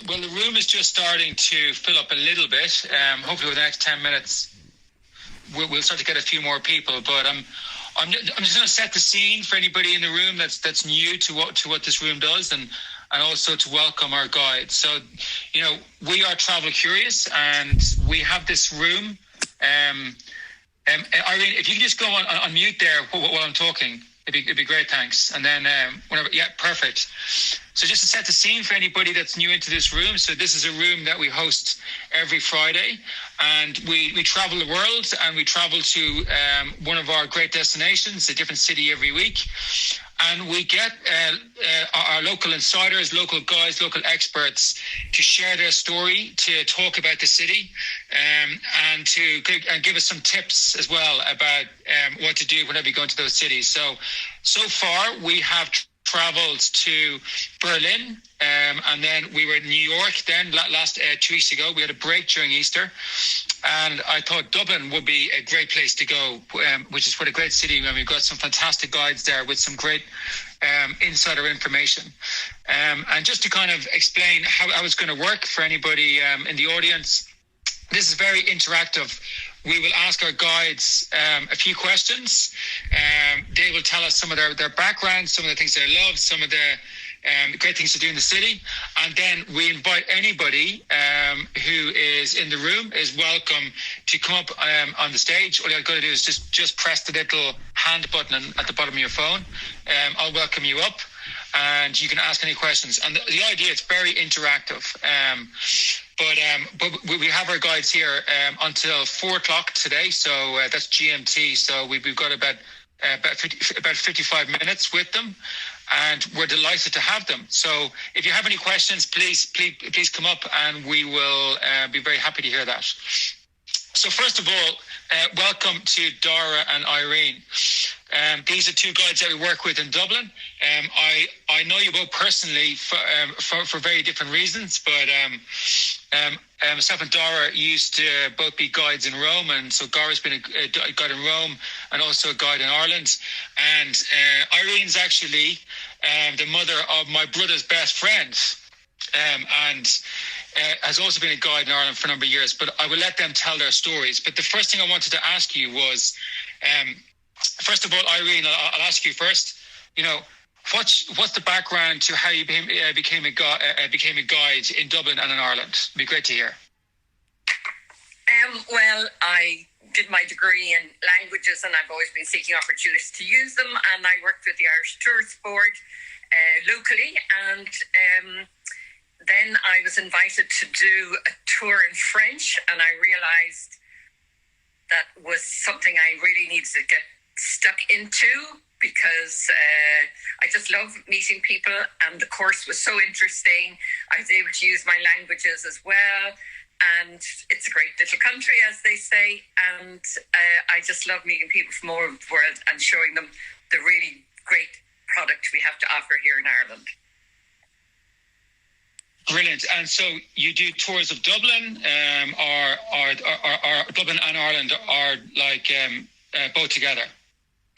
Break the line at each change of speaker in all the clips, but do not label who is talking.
Well, the room is just starting to fill up a little bit. Hopefully, over the next 10 minutes, we'll start to get a few more people. But I'm just going to set the scene for anybody in the room that's new to what this room does, and also to welcome our guide. So, we are travel curious, and we have this room. Irene, if you can just go on mute there while I'm talking, it'd be great, thanks. And then whenever, yeah, perfect. So just to set the scene for anybody that's new into this room, so this is a room that we host every Friday, and we travel the world, and we travel to one of our great destinations, a different city every week. And we get our local insiders, local guides, local experts to share their story, to talk about the city, and to give us some tips as well about what to do whenever you go into those cities. So far, we have traveled to Berlin, and then we were in New York then last 2 weeks ago. We had a break during Easter, and I thought Dublin would be a great place to go, which is what a great city, and we've got some fantastic guides there with some great insider information. And just to kind of explain how it's going to work for anybody in the audience, this is very interactive. We will ask our guides a few questions. They will tell us some of their background, some of the things they love, some of the great things to do in the city. And then we invite anybody who is in the room is welcome to come up on the stage. All you've got to do is just press the little hand button at the bottom of your phone. I'll welcome you up, and you can ask any questions. And the idea is very interactive. But we have our guides here until 4 o'clock today, so that's GMT. So we've got about 55 minutes with them, and we're delighted to have them. So if you have any questions, please come up, and we will be very happy to hear that. So first of all, welcome to Dara and Irene. These are two guides that we work with in Dublin. I know you both personally for very different reasons, but myself and Dara used to both be guides in Rome, and so Dara's been a guide in Rome and also a guide in Ireland. And Irene's actually the mother of my brother's best friend, and has also been a guide in Ireland for a number of years. But I will let them tell their stories. But the first thing I wanted to ask you was, first of all, Irene, I'll ask you first. What's the background to how you became a guide in Dublin and in Ireland? It'd be great to hear.
Well, I did my degree in languages, and I've always been seeking opportunities to use them. And I worked with the Irish Tourist Board locally, and then I was invited to do a tour in French, and I realised that was something I really needed to get stuck into, because I just love meeting people, and the course was so interesting. I was able to use my languages as well, and it's a great little country, as they say, and I just love meeting people from all over the world and showing them the really great product we have to offer here in Ireland.
Brilliant. And so you do tours of Dublin, or Dublin and Ireland are like both together?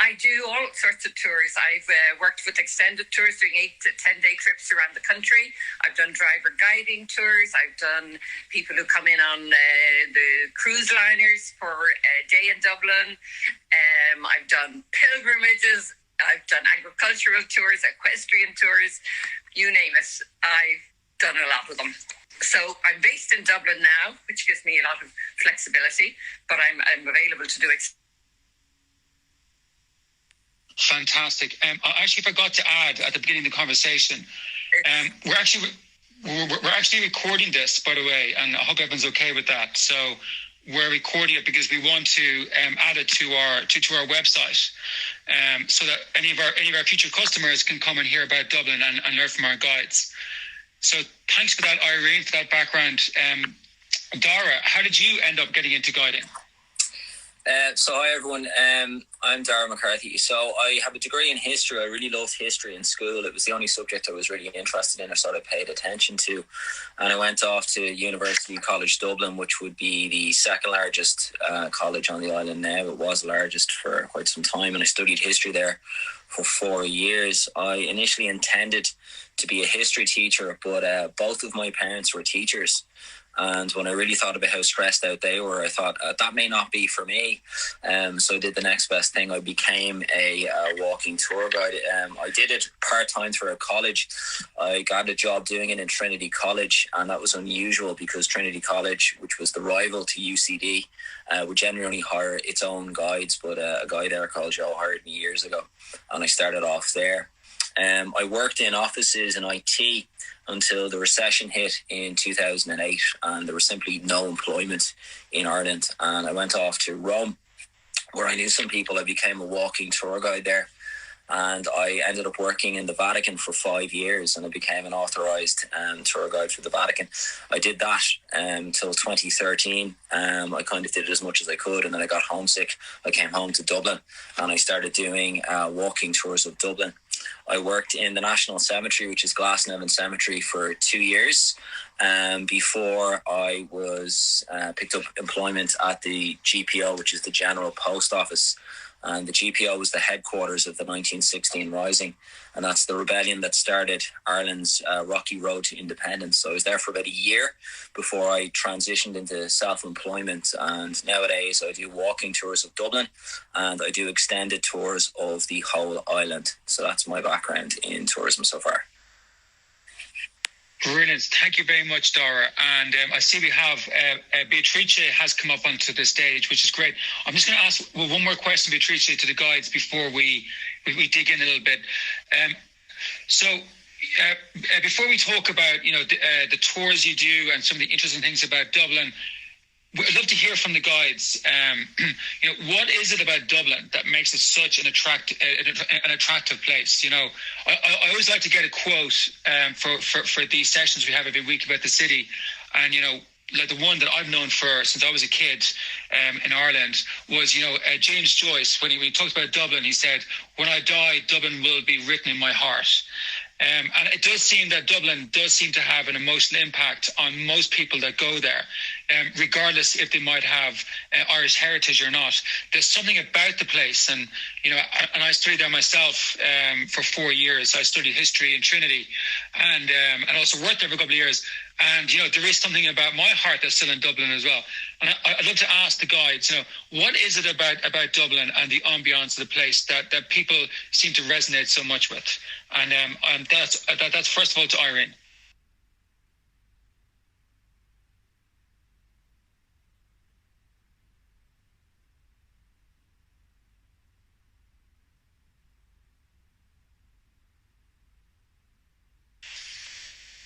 I do all sorts of tours. I've worked with extended tours, doing 8 to 10 day trips around the country. I've done driver guiding tours. I've done people who come in on the cruise liners for a day in Dublin. I've done pilgrimages. I've done agricultural tours, equestrian tours, you name it. I've done a lot of them. So I'm based in Dublin now, which gives me a lot of flexibility, but I'm available to do it.
Fantastic. I actually forgot to add at the beginning of the conversation, we're actually recording this, by the way, and I hope everyone's okay with that. So we're recording it because we want to add it to our website, so that any of our future customers can come and hear about Dublin and learn from our guides. So thanks for that, Irene, for that background. Dara, how did you end up getting into guiding?
So hi everyone. I'm Dara McCarthy. So I have a degree in history. I really loved history in school. It was the only subject I was really interested in or sort of paid attention to. And I went off to University College Dublin, which would be the second largest college on the island now. It was the largest for quite some time. And I studied history there for 4 years. I initially intended to be a history teacher, but both of my parents were teachers. And when I really thought about how stressed out they were, I thought that may not be for me. So I did the next best thing. I became a walking tour guide. I did it part-time throughout college. I got a job doing it in Trinity College, and that was unusual because Trinity College, which was the rival to UCD, would generally only hire its own guides, but a guy there called Joe hired me years ago, and I started off there. I worked in offices and IT until the recession hit in 2008, and there was simply no employment in Ireland. And I went off to Rome, where I knew some people. I became a walking tour guide there, and I ended up working in the Vatican for 5 years, and I became an authorised tour guide for the Vatican. I did that till 2013. I kind of did it as much as I could, and then I got homesick. I came home to Dublin, and I started doing walking tours of Dublin. I worked in the National Cemetery, which is Glasnevin Cemetery, for 2 years before I was picked up employment at the GPO, which is the General Post Office. And the GPO was the headquarters of the 1916 Rising, and that's the rebellion that started Ireland's rocky road to independence. So I was there for about a year before I transitioned into self-employment, and nowadays I do walking tours of Dublin and I do extended tours of the whole island. So that's my background in tourism so far.
Brilliant. Thank you very much, Dara. And I see we have Beatrice has come up onto the stage, which is great. I'm just going to ask one more question, Beatrice, to the guides before we dig in a little bit. Before we talk about the tours you do and some of the interesting things about Dublin, I'd love to hear from the guides. What is it about Dublin that makes it such an attractive place? I always like to get a quote for these sessions we have every week about the city, and like the one that I've known for since I was a kid in Ireland was James Joyce. When he talked about Dublin, he said, "When I die, Dublin will be written in my heart." And it does seem that Dublin does seem to have an emotional impact on most people that go there, regardless if they might have Irish heritage or not. There's something about the place, and I studied there myself for 4 years. I studied history in Trinity, and also worked there for a couple of years. And there is something about my heart that's still in Dublin as well. And I'd love to ask the guides, what is it about Dublin and the ambience of the place that people seem to resonate so much with? And that's first of all to Irene.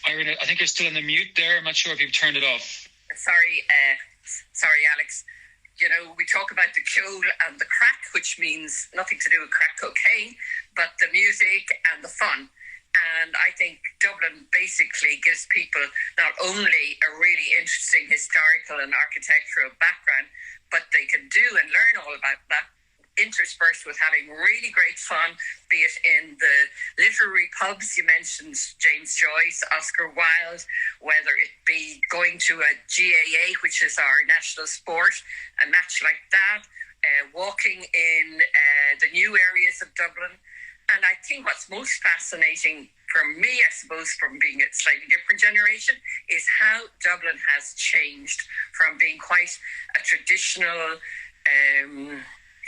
Irene, I think you're still on the mute there. I'm not sure if you've turned it off.
Sorry, Alex. We talk about the cool and the crack, which means nothing to do with crack cocaine, but the music and the fun. And I think Dublin basically gives people not only a really interesting historical and architectural background, but they can do and learn all about that, interspersed with having really great fun, be it in the literary pubs. You mentioned James Joyce, Oscar Wilde, whether it be going to a GAA, which is our national sport, a match like that, walking in the new areas of Dublin. And I think what's most fascinating for me, I suppose, from being a slightly different generation, is how Dublin has changed from being quite a traditional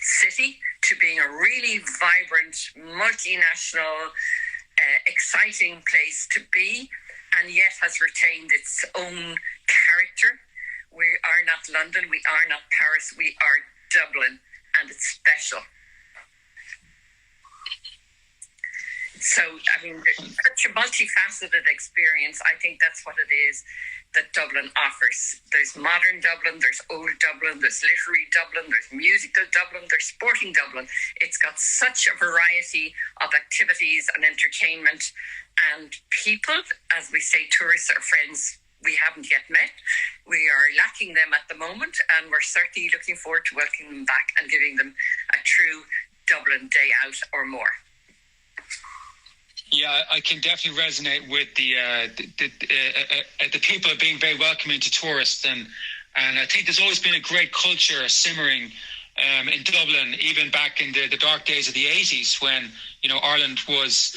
city to being a really vibrant, multinational, exciting place to be, and yet has retained its own character. We are not London, we are not Paris, we are Dublin, and it's special. So, such a multifaceted experience. I think that's what it is that Dublin offers. There's modern Dublin, there's old Dublin, there's literary Dublin, there's musical Dublin, there's sporting Dublin. It's got such a variety of activities and entertainment, and people, as we say, tourists are friends we haven't yet met. We are lacking them at the moment, and we're certainly looking forward to welcoming them back and giving them a true Dublin day out or more.
Yeah, I can definitely resonate with the people being very welcoming to tourists, and I think there's always been a great culture simmering in Dublin, even back in the dark days of the 80s, when Ireland was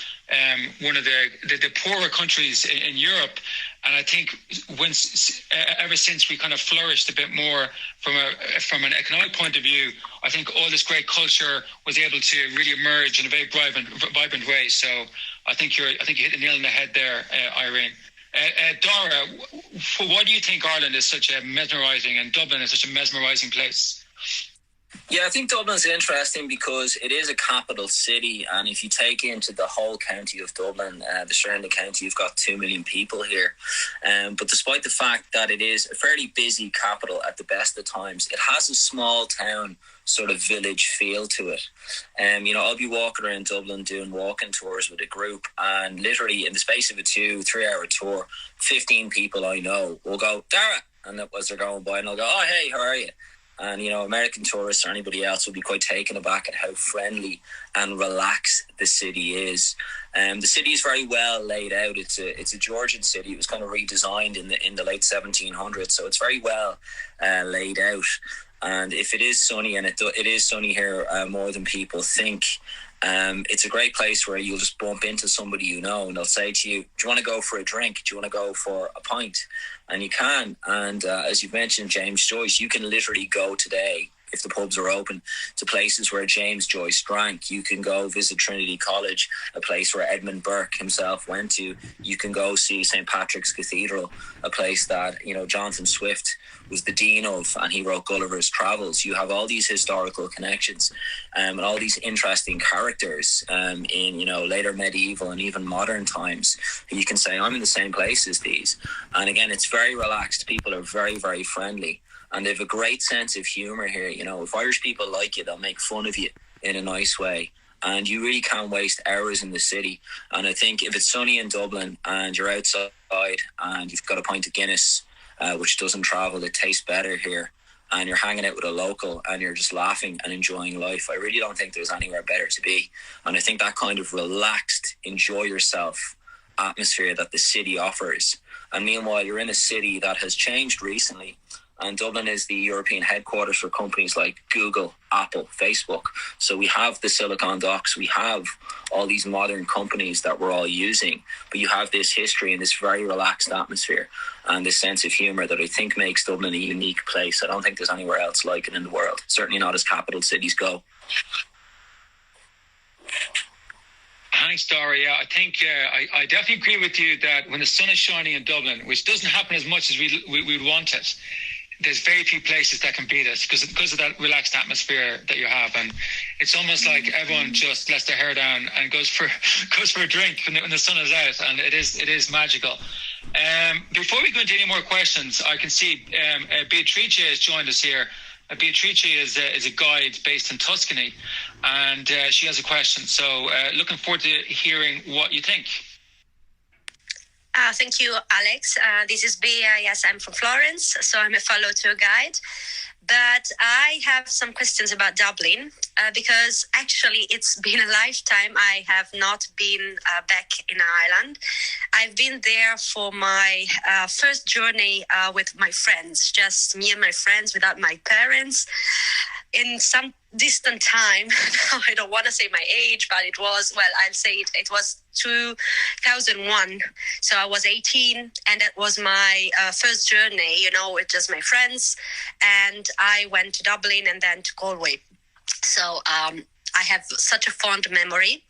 one of the poorer countries in Europe. And I think ever since we kind of flourished a bit more from an economic point of view, I think all this great culture was able to really emerge in a very vibrant way. So I think you hit the nail on the head there, Irene. Dara, why do you think Ireland is such a mesmerising, and Dublin is such a mesmerising place?
Yeah, I think Dublin's interesting because it is a capital city, and if you take into the whole county of Dublin, the surrounding county, you've got 2 million people here. But despite the fact that it is a fairly busy capital at the best of times, it has a small town sort of village feel to it. I'll be walking around Dublin doing walking tours with a group, and literally in the space of a 2-3 hour tour, 15 people I know will go, Dara, and as they're going by, and I'll go, oh, hey, how are you? And, American tourists or anybody else will be quite taken aback at how friendly and relaxed the city is. The city is very well laid out. It's a Georgian city. It was kind of redesigned in the late 1700s, so it's very well laid out. And if it is sunny, and it is sunny here more than people think, it's a great place where you'll just bump into somebody and they'll say to you, do you want to go for a drink? Do you want to go for a pint? And you can. And as you've mentioned, James Joyce, you can literally go today, if the pubs are open, to places where James Joyce drank. You can go visit Trinity College, a place where Edmund Burke himself went to. You can go see St. Patrick's Cathedral, a place that, Jonathan Swift was the dean of, and he wrote Gulliver's Travels. You have all these historical connections and all these interesting characters in, later medieval and even modern times. You can say, I'm in the same place as these. And again, it's very relaxed. People are very, very friendly. And they have a great sense of humour here. If Irish people like you, they'll make fun of you in a nice way. And you really can't waste hours in the city. And I think if it's sunny in Dublin and you're outside and you've got a pint of Guinness, which doesn't travel, it tastes better here, and you're hanging out with a local and you're just laughing and enjoying life, I really don't think there's anywhere better to be. And I think that kind of relaxed, enjoy yourself atmosphere that the city offers. And meanwhile, you're in a city that has changed recently. And Dublin is the European headquarters for companies like Google, Apple, Facebook. So we have the Silicon Docks, we have all these modern companies that we're all using, but you have this history and this very relaxed atmosphere and this sense of humour that I think makes Dublin a unique place. I don't think there's anywhere else like it in the world, certainly not as capital cities go.
Thanks, Dara. Yeah, I think I definitely agree with you that when the sun is shining in Dublin, which doesn't happen as much as we'd want it, there's very few places that can beat it because of that relaxed atmosphere that you have, and it's almost like everyone just lets their hair down and goes for a drink when the sun is out, and it is magical. Before we go into any more questions, I can see Beatrice has joined us here. Beatrice is a guide based in Tuscany, and she has a question. So looking forward to hearing what you think.
Thank you, Alex. This is Bea. Yes, I'm from Florence, so I'm a fellow tour guide. But I have some questions about Dublin because actually it's been a lifetime I have not been back in Ireland. I've been there for my first journey with my friends, just me and my friends without my parents. In some distant time, I don't want to say my age, but it was, well, I'll say it was 2001. So I was 18 and that was my first journey, with just my friends. And I went to Dublin and then to Galway. So I have such a fond memory.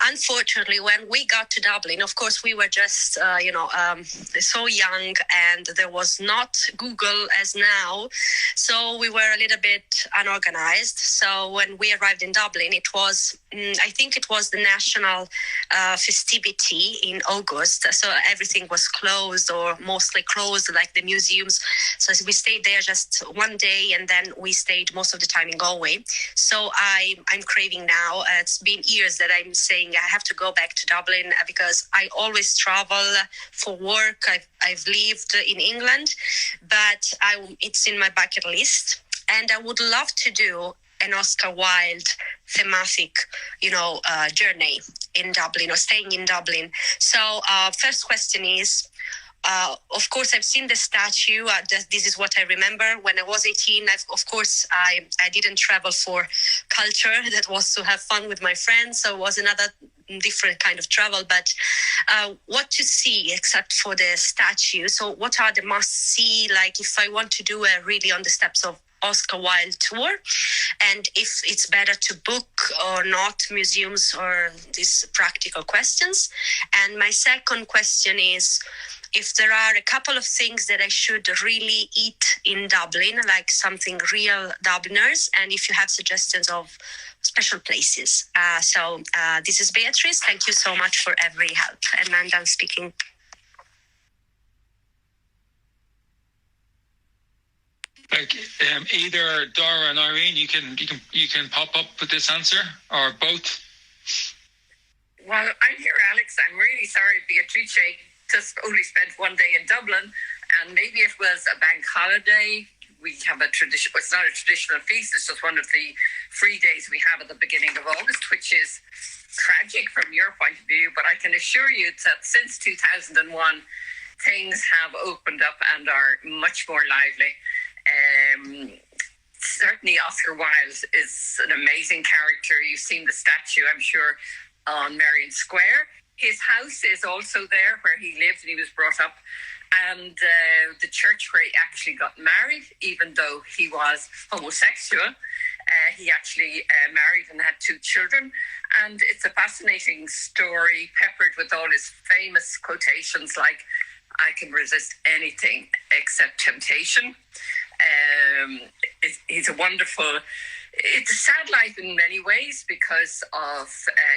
Unfortunately, when we got to Dublin, of course, we were just, so young and there was not Google as now. So we were a little bit unorganized. So when we arrived in Dublin, it was, I think it was the national festivity in August. So everything was closed or mostly closed, like the museums. So we stayed there just one day and then we stayed most of the time in Galway. So I'm craving now. It's been years that I'm saying I have to go back to Dublin because I always travel for work. I've lived in England, but it's in my bucket list. And I would love to do an Oscar Wilde thematic, journey in Dublin or staying in Dublin. So first question is, of course, I've seen the statue. This is what I remember. When I was 18, I didn't travel for culture. That was to have fun with my friends. So it was another different kind of travel. But what to see except for the statue? So what are the must-see? Like if I want to do a really on the steps of Oscar Wilde tour, and if it's better to book or not museums, or these practical questions. And my second question is, if there are a couple of things that I should really eat in Dublin, like something real Dubliners, and if you have suggestions of special places. So this is Beatrice. Thank you so much for every help. And I'm done speaking.
Like either Dara and Irene, you can pop up with this answer, or both.
Well, I'm here, Alex. I'm really sorry Beatrice just only spent one day in Dublin, and maybe it was a bank holiday. We have a tradition. It's not a traditional feast. It's just one of the free days we have at the beginning of August, which is tragic from your point of view. But I can assure you that since 2001, things have opened up and are much more lively. Certainly Oscar Wilde is an amazing character. You've seen the statue, I'm sure, on Merrion Square. His house is also there where he lived and he was brought up. And the church where he actually got married, even though he was homosexual, he actually married and had 2 children. And it's a fascinating story, peppered with all his famous quotations like, "I can resist anything except temptation." He's a wonderful... It's a sad life in many ways because of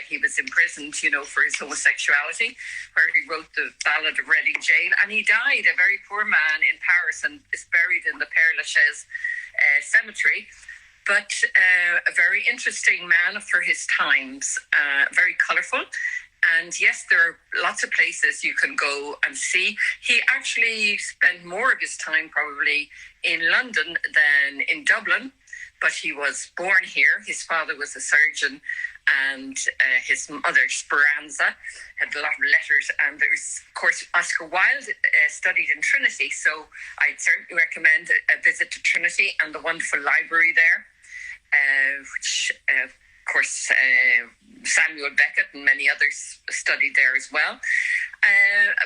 he was imprisoned, for his homosexuality, where he wrote the Ballad of Reading Jail, and he died a very poor man in Paris and is buried in the Père Lachaise cemetery. But a very interesting man for his times, very colourful. And yes, there are lots of places you can go and see. He actually spent more of his time probably in London than in Dublin, but he was born here. His father was a surgeon, and his mother, Speranza, had a lot of letters. And there's, of course, Oscar Wilde studied in Trinity, so I'd certainly recommend a visit to Trinity and the wonderful library there, which, of course, Samuel Beckett and many others studied there as well.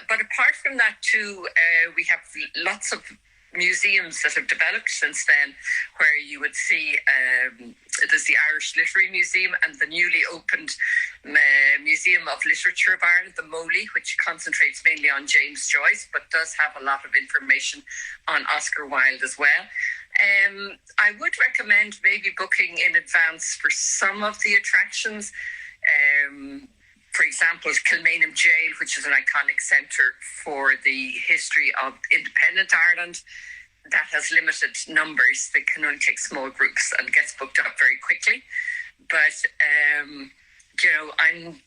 But apart from that, too, we have lots of museums that have developed since then, where you would see there's the Irish Literary Museum and the newly opened Museum of Literature of Ireland, the MOLI, which concentrates mainly on James Joyce, but does have a lot of information on Oscar Wilde as well. I would recommend maybe booking in advance for some of the attractions. For example, Kilmainham Jail, which is an iconic centre for the history of independent Ireland, that has limited numbers. They can only take small groups and gets booked up very quickly. But, I'm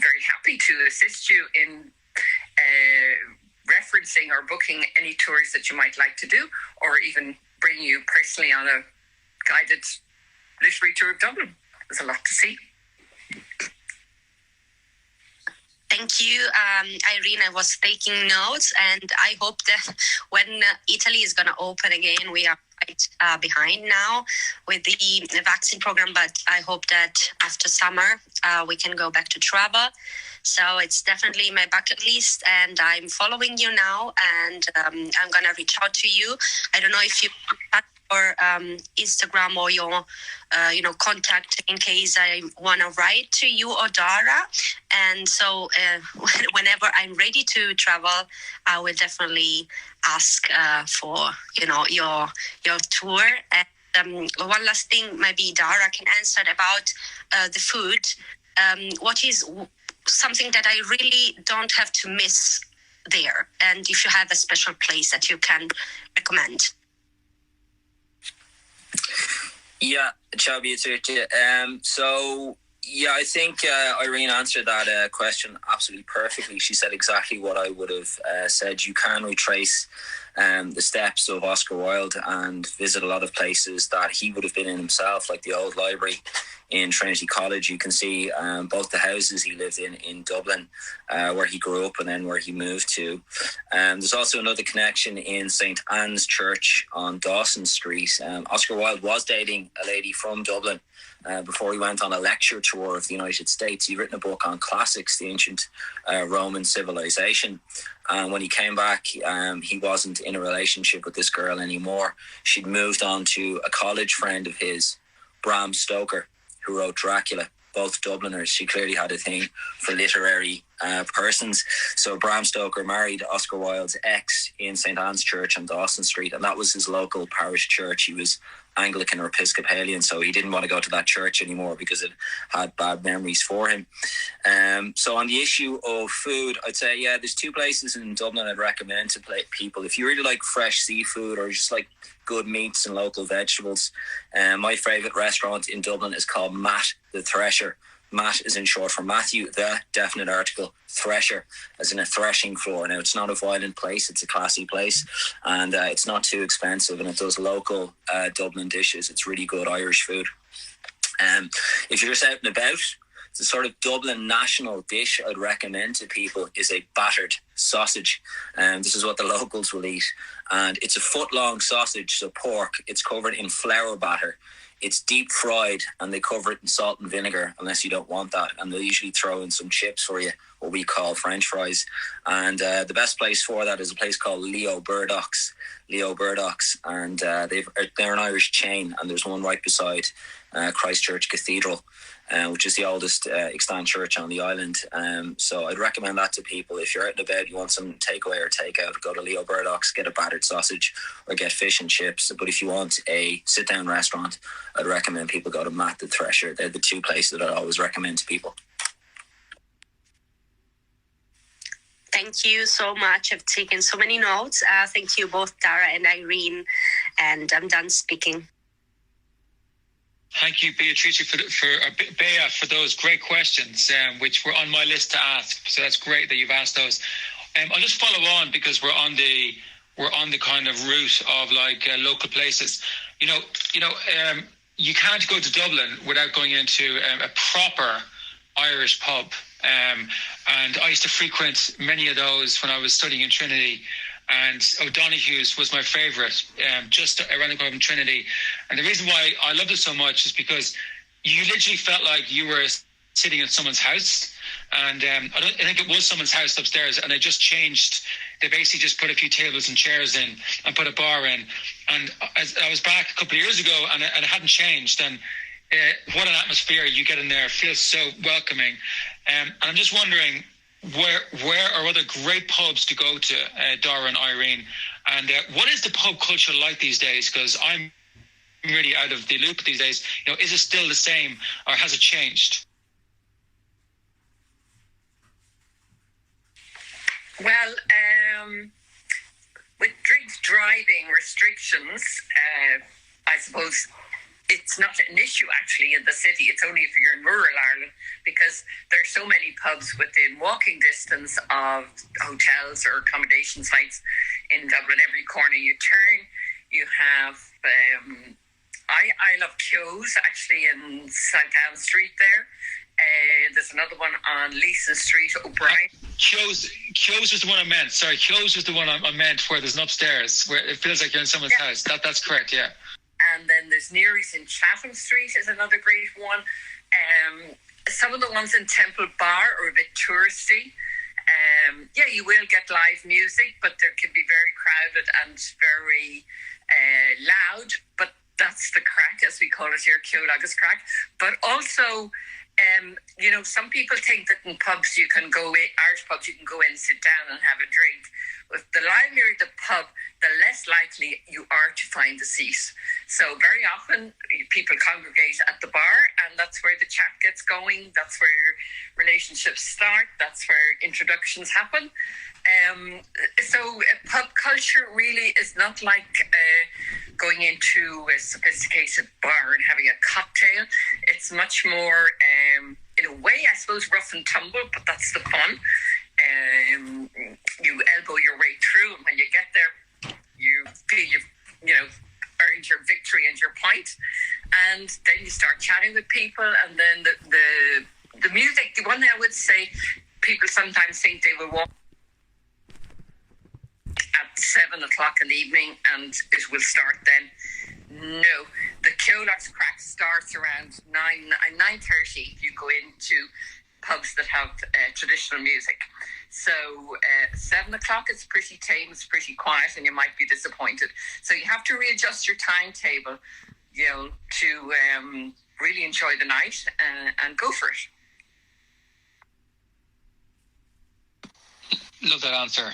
very happy to assist you in referencing or booking any tours that you might like to do, or even bring you personally on a guided literary tour of Dublin. There's a lot to see.
Thank you, Irene. I was taking notes, and I hope that when Italy is going to open again, we are right behind now with the vaccine program, but I hope that after summer we can go back to travel. So it's definitely my bucket list, and I'm following you now, and I'm going to reach out to you. I don't know if you or Instagram or your contact in case I want to write to you or Dara. And so whenever I'm ready to travel, I will definitely ask for your tour. And one last thing, maybe Dara can answer about the food. What is something that I really don't have to miss there, and if you have a special place that you can recommend?
Yeah, ciao Beatrice. I think Irene answered that question absolutely perfectly. She said exactly what I would have said. You can retrace the steps of Oscar Wilde and visit a lot of places that he would have been in himself, like the old library in Trinity College. You can see both the houses he lived in Dublin, where he grew up and then where he moved to. There's also another connection in St. Anne's Church on Dawson Street. Oscar Wilde was dating a lady from Dublin before he went on a lecture tour of the United States. He'd written a book on classics, the ancient Roman civilization. And when he came back, he wasn't in a relationship with this girl anymore. She'd moved on to a college friend of his, Bram Stoker, who wrote Dracula, both Dubliners. She clearly had a thing for literary persons. So Bram Stoker married Oscar Wilde's ex in St. Anne's Church on Dawson Street, and that was his local parish church. He was Anglican or Episcopalian, so he didn't want to go to that church anymore because it had bad memories for him. So on the issue of food, I'd say, yeah, there's two places in Dublin I'd recommend to people. If you really like fresh seafood or just like good meats and local vegetables, my favourite restaurant in Dublin is called Matt the Thresher. Matt is in short for Matthew, the definite article, Thresher, as in a threshing floor. Now, it's not a violent place, it's a classy place, and it's not too expensive, and it does local Dublin dishes. It's really good Irish food. If you're just out and about, the sort of Dublin national dish I'd recommend to people is a battered sausage. This is what the locals will eat. And it's a foot-long sausage, so pork. It's covered in flour batter. It's deep fried, and they cover it in salt and vinegar, unless you don't want that. And they'll usually throw in some chips for you, what we call French fries. And the best place for that is a place called Leo Burdock's. And they're an Irish chain, and there's one right beside Christchurch Cathedral, which is the oldest extant church on the island. So I'd recommend that to people. If you're out and about, you want some takeaway or takeout, go to Leo Burdock's, get a battered sausage or get fish and chips. But if you want a sit-down restaurant, I'd recommend people go to Matt the Thresher. They're the two places that I always recommend to people.
Thank you so much. I've taken so many notes. Thank you both, Tara and Irene. And I'm done speaking.
Thank you, Beatrice, Bea, for those great questions, which were on my list to ask. So that's great that you've asked those. I'll just follow on because we're on the kind of route of like local places. You can't go to Dublin without going into a proper Irish pub. And I used to frequent many of those when I was studying in Trinity. And O'Donoghue's was my favourite, just around the corner from Trinity. And the reason why I loved it so much is because you literally felt like you were sitting in someone's house. And I think it was someone's house upstairs, and they just changed. They basically just put a few tables and chairs in and put a bar in. And I was back a couple of years ago, and it hadn't changed. And what an atmosphere you get in there. It feels so welcoming. And I'm just wondering, where are other great pubs to go to, Dara and Irene? And what is the pub culture like these days? Because I'm really out of the loop these days. Is it still the same, or has it changed?
Well, with drink driving restrictions, I suppose it's not an issue actually in the city. It's only if you're in rural Ireland, because there's so many pubs within walking distance of hotels or accommodation sites in Dublin. Every corner you turn, you have I love Kyo's actually in St. Anne Street there. There's another one on Leeson Street, O'Brien.
Kyo's was the one I meant. Sorry, Kyo's was the one I meant where there's an upstairs, where it feels like you're in someone's house. That's correct, yeah.
And then there's Neary's in Chatham Street is another great one. Some of the ones in Temple Bar are a bit touristy. You will get live music, but there can be very crowded and very loud. But that's the crack, as we call it here, Ceolagus crack. But also, some people think that in pubs you can go in, Irish pubs, you can go in, sit down and have a drink. With the livelier the pub, the less likely you are to find a seat. So very often people congregate at the bar, and that's where the chat gets going. That's where relationships start. That's where introductions happen. So pub culture really is not like going into a sophisticated bar and having a cocktail. It's much more, in a way, I suppose, rough and tumble, but that's the fun. You elbow your way through, and when you get there, night, and then you start chatting with people, and then the music. The one thing I would say, people sometimes think they will walk at 7 o'clock in the evening and it will start then. No, the Keolar's crack starts around 9:30. You go into pubs that have traditional music. So 7 o'clock is pretty tame, it's pretty quiet, and you might be disappointed. So you have to readjust your timetable, to really enjoy the night and go for it.
Love that answer.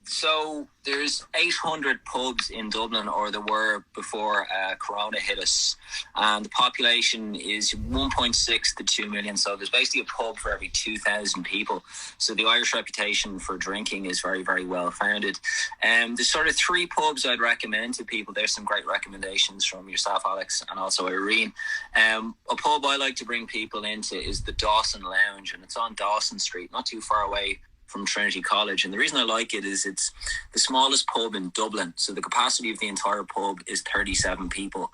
So there's 800 pubs in Dublin, or there were before Corona hit us, and the population is 1.6 to 2 million. So there's basically a pub for every 2,000 people. So the Irish reputation for drinking is very, very well founded. There's sort of 3 pubs I'd recommend to people. There's some great recommendations from yourself, Alex, and also Irene. A pub I like to bring people into is the Dawson Lounge, and it's on Dawson Street, not too far away from Trinity College. And the reason I like it is it's the smallest pub in Dublin. So the capacity of the entire pub is 37 people.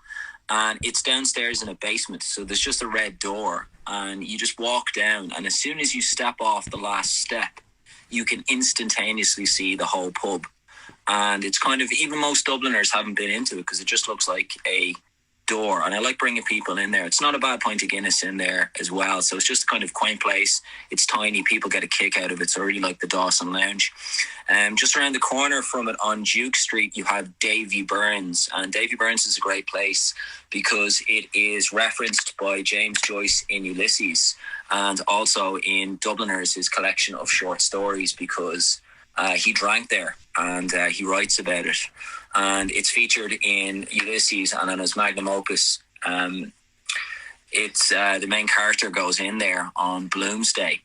And it's downstairs in a basement. So there's just a red door and you just walk down. And as soon as you step off the last step, you can instantaneously see the whole pub. And it's kind of, even most Dubliners haven't been into it because it just looks like a door, and I like bringing people in there. It's not a bad pint of Guinness in there as well, so it's just a kind of quaint place. It's tiny, people get a kick out of it, so I really like the Dawson Lounge. Just around the corner from it on Duke Street you have Davey Burns, and Davey Burns is a great place because it is referenced by James Joyce in Ulysses, and also in Dubliners, his collection of short stories, because he drank there and he writes about it. And it's featured in Ulysses and in his magnum opus. It's the main character goes in there on Bloomsday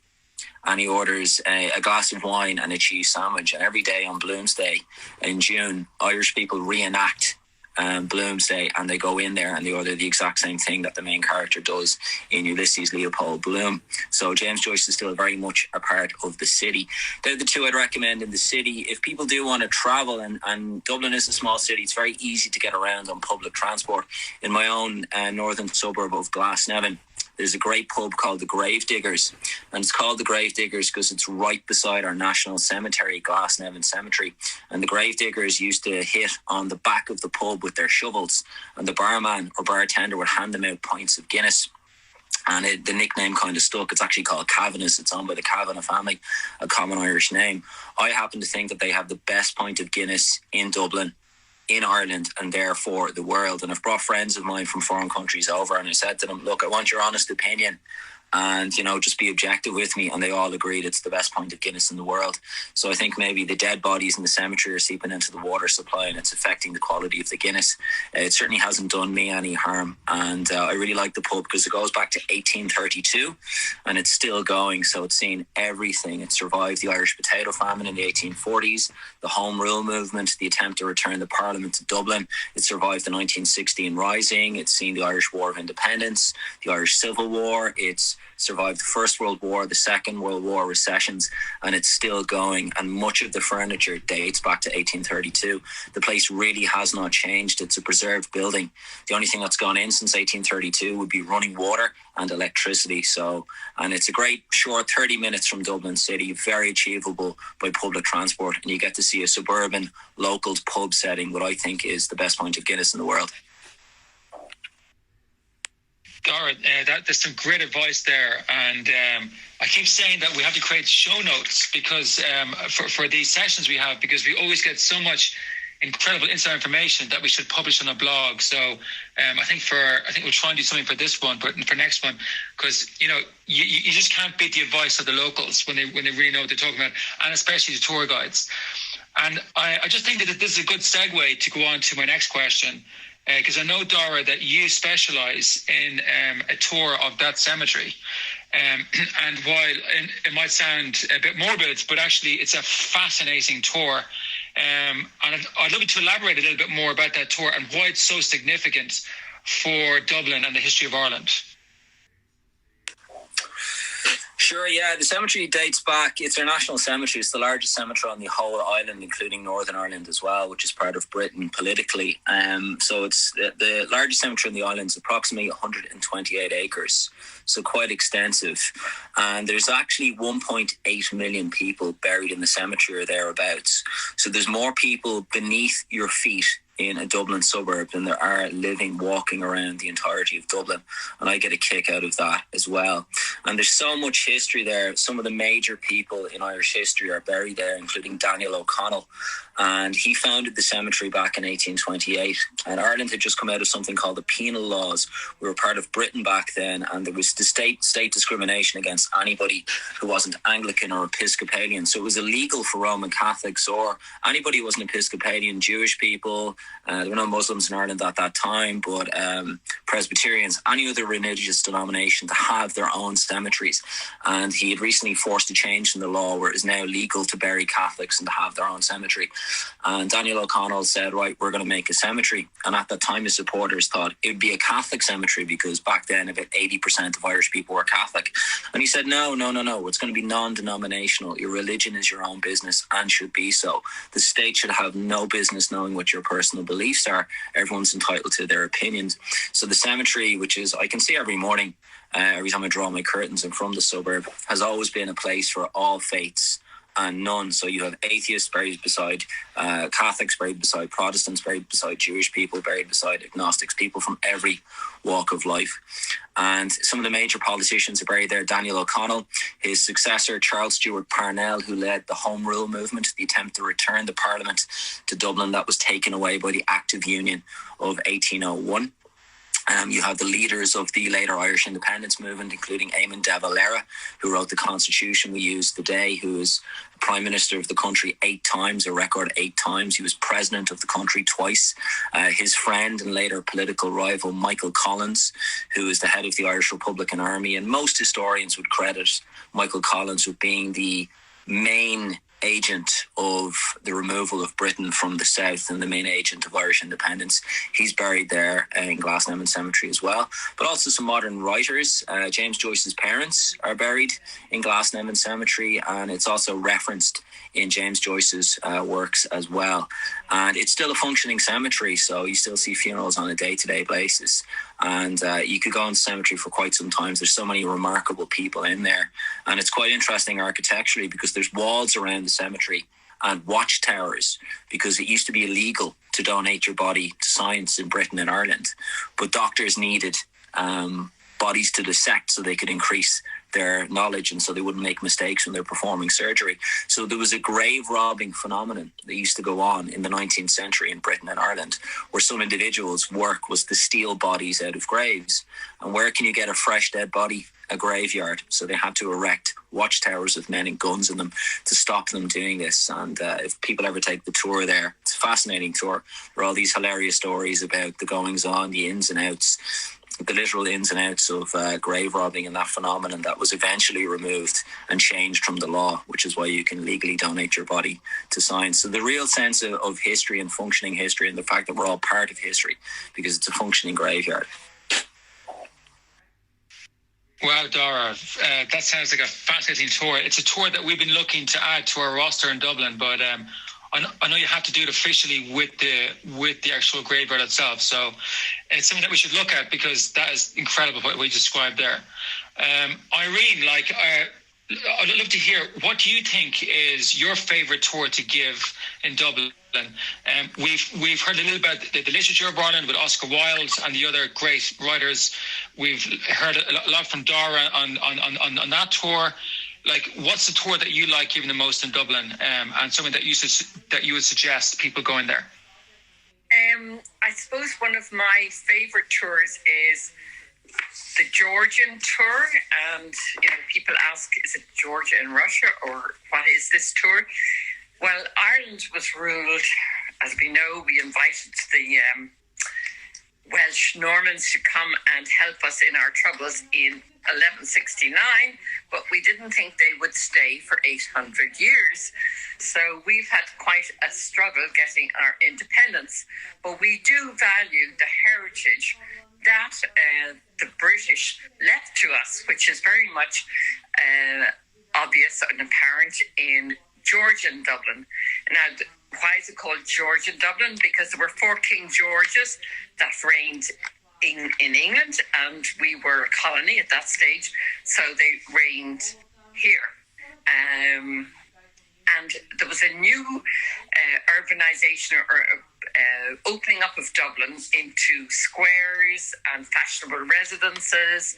and he orders a glass of wine and a cheese sandwich. And every day on Bloomsday in June, Irish people reenact Bloomsday, and they go in there and they order the exact same thing that the main character does in Ulysses, Leopold Bloom. So James Joyce is still very much a part of the city. They're the 2 I'd recommend in the city. If people do want to travel, and Dublin is a small city, it's very easy to get around on public transport. In my own northern suburb of Glasnevin, there's a great pub called the Gravediggers, and it's called the Gravediggers because it's right beside our national cemetery, Glasnevin Cemetery. And the Gravediggers used to hit on the back of the pub with their shovels, and the barman or bartender would hand them out pints of Guinness. And the nickname kind of stuck. It's actually called Cavaniss. It's owned by the Kavanagh family, a common Irish name. I happen to think that they have the best pint of Guinness in Dublin, in Ireland, and therefore the world. And I've brought friends of mine from foreign countries over, and I said to them, look, I want your honest opinion, and just be objective with me. And they all agreed it's the best pint of Guinness in the world. So I think maybe the dead bodies in the cemetery are seeping into the water supply, and it's affecting the quality of the Guinness. It certainly hasn't done me any harm, and I really like the pub because it goes back to 1832 and it's still going. So it's seen everything. It survived the Irish potato famine in the 1840s, the Home Rule movement, the attempt to return the Parliament to Dublin. It survived the 1916 Rising. It's seen the Irish War of Independence, the Irish Civil War. It's survived the First World War, the Second World War recessions, and it's still going. And much of the furniture dates back to 1832. The place really has not changed. It's a preserved building. The only thing that's gone in since 1832 would be running water and electricity. And it's a great short 30 minutes from Dublin City, very achievable by public transport, and you get to see a suburban local pub setting, what I think is the best pint of Guinness in the world.
Dara, there's some great advice there, and I keep saying that we have to create show notes because for these sessions we have, because we always get so much incredible inside information that we should publish on a blog. So I think we'll try and do something for this one, but for next one, because you just can't beat the advice of the locals when they really know what they're talking about, and especially the tour guides. And I just think that this is a good segue to go on to my next question. Because I know, Dara, that you specialise in a tour of that cemetery. And while it might sound a bit morbid, but actually it's a fascinating tour. And I'd love you to elaborate a little bit more about that tour and why it's so significant for Dublin and the history of Ireland.
Sure, yeah. The cemetery dates back. It's our national cemetery. It's the largest cemetery on the whole island, including Northern Ireland as well, which is part of Britain politically. So it's the largest cemetery on the island is approximately 128 acres, so quite extensive. And there's actually 1.8 million people buried in the cemetery or thereabouts. So there's more people beneath your feet in a Dublin suburb than there are living, walking around the entirety of Dublin. And I get a kick out of that as well. And there's so much history there. Some of the major people in Irish history are buried there, including Daniel O'Connell. And he founded the cemetery back in 1828. And Ireland had just come out of something called the penal laws. We were part of Britain back then, and there was the state discrimination against anybody who wasn't Anglican or Episcopalian. So it was illegal for Roman Catholics or anybody who wasn't Episcopalian, Jewish people. There were no Muslims in Ireland at that time, but Presbyterians, any other religious denomination, to have their own cemeteries. And he had recently forced a change in the law where it is now legal to bury Catholics and to have their own cemetery. And Daniel O'Connell said, right, we're going to make a cemetery. And at that time, his supporters thought it would be a Catholic cemetery because back then about 80% of Irish people were Catholic. And he said, no, it's going to be non-denominational. Your religion is your own business and should be so. The state should have no business knowing what your personal beliefs are. Everyone's entitled to their opinions. So the cemetery, which is, I can see every morning, every time I draw my curtains and from the suburb, has always been a place for all faiths and none. So you have atheists buried beside Catholics, buried beside Protestants, buried beside Jewish people, buried beside agnostics, people from every walk of life. And some of the major politicians are buried there. Daniel O'Connell, his successor Charles Stewart Parnell, who led the Home Rule movement, the attempt to return the Parliament to Dublin that was taken away by the Act of Union of 1801. You have the leaders of the later Irish independence movement, including Eamon de Valera, who wrote the constitution we use today, who was Prime Minister of the country 8 times, a record 8 times. He was President of the country twice. His friend and later political rival, Michael Collins, who is the head of the Irish Republican Army. And most historians would credit Michael Collins with being the main agent of the removal of Britain from the south and the main agent of Irish independence. He's buried there in Glasnevin Cemetery as well. But also some modern writers. James Joyce's parents are buried in Glasnevin Cemetery, and it's also referenced in James Joyce's works as well. And it's still a functioning cemetery, so you still see funerals on a day-to-day basis. And you could go in the cemetery for quite some time. There's so many remarkable people in there. And it's quite interesting architecturally because there's walls around the cemetery and watchtowers, because it used to be illegal to donate your body to science in Britain and Ireland. But doctors needed bodies to dissect so they could increase their knowledge and so they wouldn't make mistakes when they're performing surgery. So there was a grave robbing phenomenon that used to go on in the 19th century in Britain and Ireland, where some individuals' work was to steal bodies out of graves. And where can you get a fresh dead body? A graveyard. So they had to erect watchtowers with men and guns in them to stop them doing this. And if people ever take the tour there, it's a fascinating tour. There are all these hilarious stories about the goings on, the ins and outs, the literal ins and outs of grave robbing and that phenomenon that was eventually removed and changed from the law, which is why you can legally donate your body to science. So the real sense of history and functioning history, and the fact that we're all part of history because it's a functioning graveyard.
Wow, Dara, that sounds like a fascinating tour. It's a tour that we've been looking to add to our roster in Dublin, but I know you have to do it officially with the actual graveyard itself. So it's something that we should look at because that is incredible what we described there. Irene, I'd love to hear, what do you think is your favourite tour to give in Dublin? We've heard a little about the literature of Ireland with Oscar Wilde and the other great writers. We've heard a lot from Dara on that tour. Like, what's the tour that you like giving the most in Dublin, and something that you would suggest people going there?
I suppose one of my favourite tours is the Georgian Tour, and people ask, is it Georgia in Russia or what is this tour? Well, Ireland was ruled, as we know, we invited the Welsh Normans to come and help us in our troubles in 1169, but we didn't think they would stay for 800 years. So we've had quite a struggle getting our independence, but we do value the heritage that the British left to us, which is very much obvious and apparent in Georgian Dublin. Now, why is it called Georgian Dublin? Because there were 4 King Georges that reigned in England, and we were a colony at that stage, so they reigned here. And there was a new urbanisation or opening up of Dublin into squares and fashionable residences,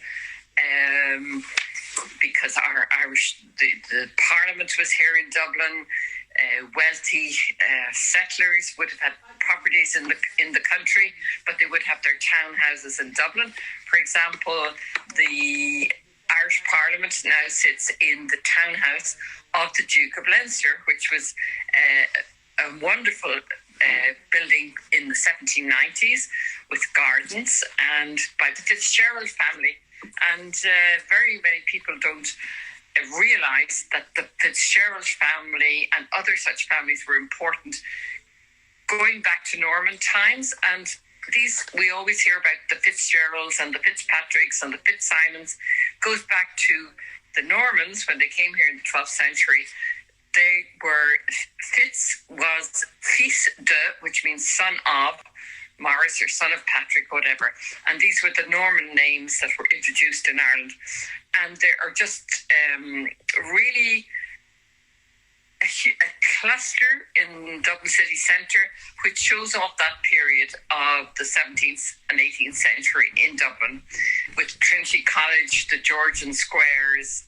because our Irish, the Parliament was here in Dublin. Wealthy settlers would have had properties in the country, but they would have their townhouses in Dublin. For example, the Irish Parliament now sits in the townhouse of the Duke of Leinster, which was a wonderful building in the 1790s with gardens, and by the Fitzgerald family. And very many people don't realise that the Fitzgerald family and other such families were important going back to Norman times. And these, we always hear about the Fitzgeralds and the Fitzpatricks and the Fitzsimons, goes back to the Normans when they came here in the 12th century. They were, Fitz was fils de, which means son of Morris or son of Patrick, whatever. And these were the Norman names that were introduced in Ireland. And they are just really a cluster in Dublin city centre, which shows off that period of the 17th and 18th century in Dublin, with Trinity College, the Georgian squares,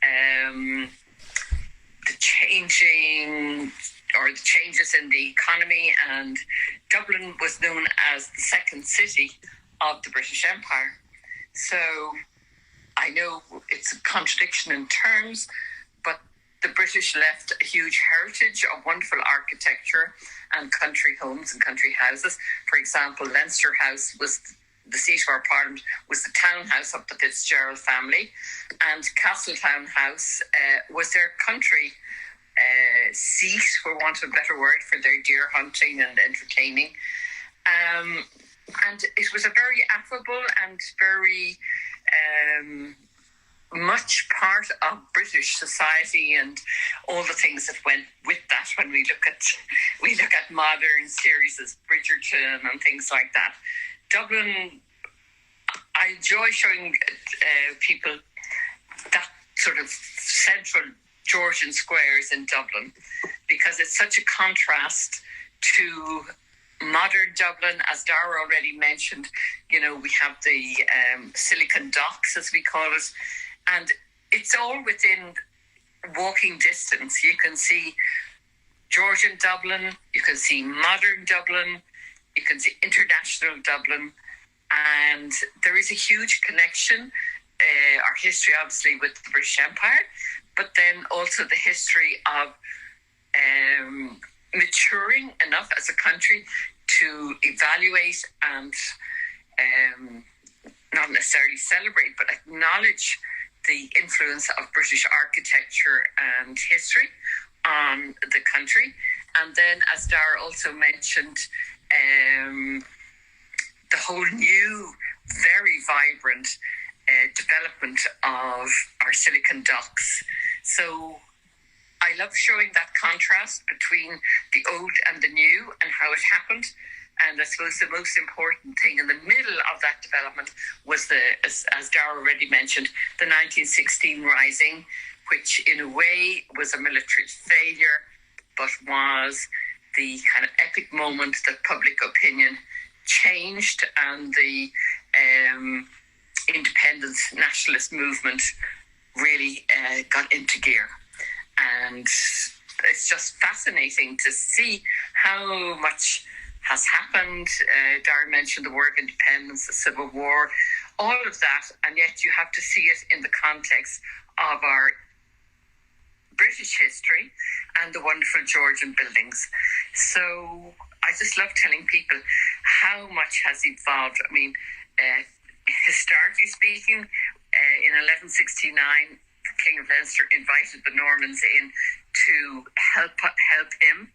the changes in the economy, and Dublin was known as the second city of the British Empire. So I know it's a contradiction in terms, but the British left a huge heritage of wonderful architecture and country homes and country houses. For example, Leinster House was the seat of our parliament, was the townhouse of the Fitzgerald family, and Castletown House was their country seat, for want of a better word, for their deer hunting and entertaining. And it was a very affable and very much part of British society and all the things that went with that. When we look at modern series as Bridgerton and things like that, Dublin, I enjoy showing people that sort of central Georgian squares in Dublin, because it's such a contrast to modern Dublin. As Dara already mentioned, you know, we have the Silicon Docks, as we call it, and it's all within walking distance. You can see Georgian Dublin, you can see modern Dublin, you can see international Dublin, and there is a huge connection, our history obviously with the British Empire, but then also the history of maturing enough as a country to evaluate and not necessarily celebrate, but acknowledge the influence of British architecture and history on the country. And then, as Dara also mentioned, the whole new, very vibrant development of our Silicon Docks. So I love showing that contrast between the old and the new and how it happened. And I suppose the most important thing in the middle of that development was as Dara already mentioned, the 1916 Rising, which in a way was a military failure, but was the kind of epic moment that public opinion changed, and the independence nationalist movement really got into gear. And it's just fascinating to see how much has happened. Dara mentioned the War of Independence, the Civil War, all of that, and yet you have to see it in the context of our British history and the wonderful Georgian buildings. So I just love telling people how much has evolved. I mean, historically speaking, in 1169, the King of Leinster invited the Normans in to help him,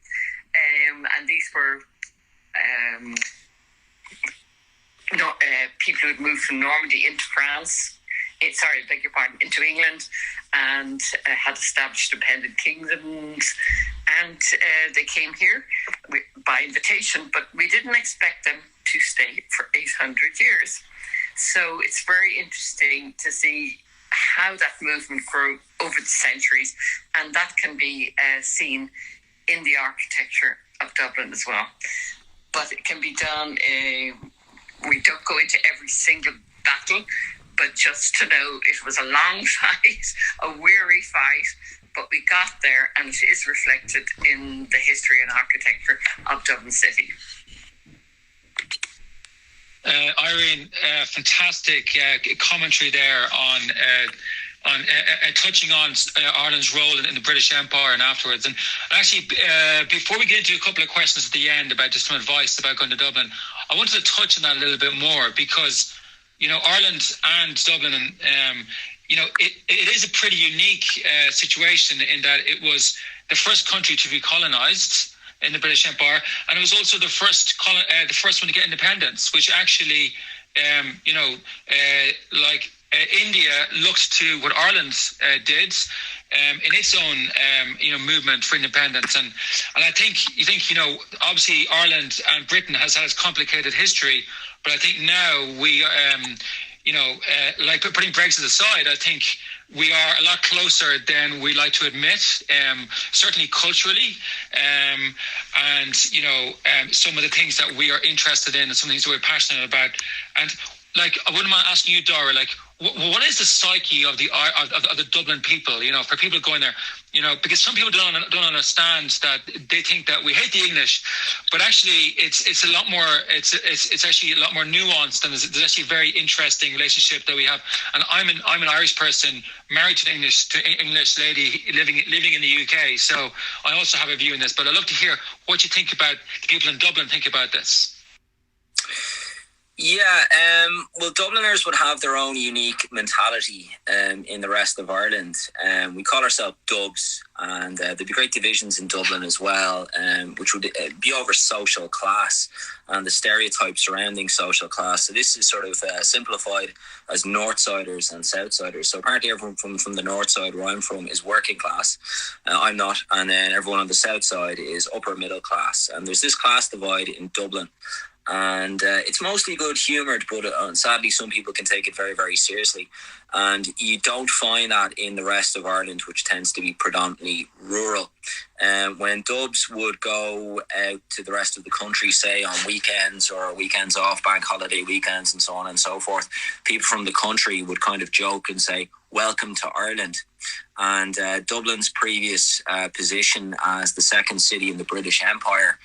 and these were people who had moved from Normandy into France. Into England, and had established independent kingdoms, and they came here by invitation, but we didn't expect them to stay for 800 years. So it's very interesting to see how that movement grew over the centuries, and that can be seen in the architecture of Dublin as well. But it can be done, we don't go into every single battle, but just to know it was a long fight, a weary fight, but we got there, and it is reflected in the history and architecture of Dublin City.
Irene, fantastic commentary there on touching on Ireland's role in the British Empire and afterwards. And actually, before we get into a couple of questions at the end about just some advice about going to Dublin, I wanted to touch on that a little bit more because, Ireland and Dublin, it is a pretty unique situation in that it was the first country to be colonised in the British Empire, and it was also the first one to get independence, which actually, India looked to what Ireland did in its own, movement for independence, and I think obviously Ireland and Britain has had a complicated history, but I think now we, putting Brexit aside, I think we are a lot closer than we like to admit, certainly culturally, and some of the things that we are interested in and some things that we're passionate about. And I wouldn't mind asking you, Dara, what is the psyche of the Dublin people? For people going there, because some people don't understand that. They think that we hate the English, but actually it's a lot more. It's actually a lot more nuanced, and there's actually a very interesting relationship that we have. And I'm an Irish person married to an English lady living in the UK, so I also have a view in this. But I'd love to hear what you think about the people in Dublin think about this.
Yeah, well, Dubliners would have their own unique mentality in the rest of Ireland. We call ourselves Dubs, and there'd be great divisions in Dublin as well, which would be over social class and the stereotypes surrounding social class. So this is sort of simplified as Northsiders and Southsiders. So apparently everyone from the North side, where I'm from, is working class. I'm not. And then everyone on the South side is upper middle class. And there's this class divide in Dublin. And it's mostly good humoured, but sadly some people can take it very, very seriously. And you don't find that in the rest of Ireland, which tends to be predominantly rural. When Dubs would go out to the rest of the country, say on weekends or weekends off, bank holiday weekends and so on and so forth, people from the country would kind of joke and say, "Welcome to Ireland." And Dublin's previous position as the second city in the British Empire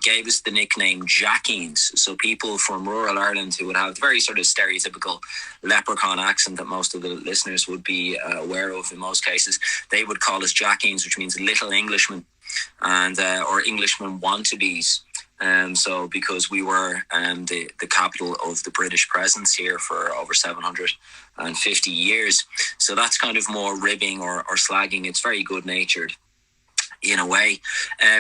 gave us the nickname Jackeens. So people from rural Ireland who would have the very sort of stereotypical leprechaun accent that most of the listeners would be aware of in most cases, they would call us Jackeens, which means little Englishmen, and or Englishman wannabes. So because we were the capital of the British presence here for over 750 years. So that's kind of more ribbing or slagging. It's very good-natured in a way.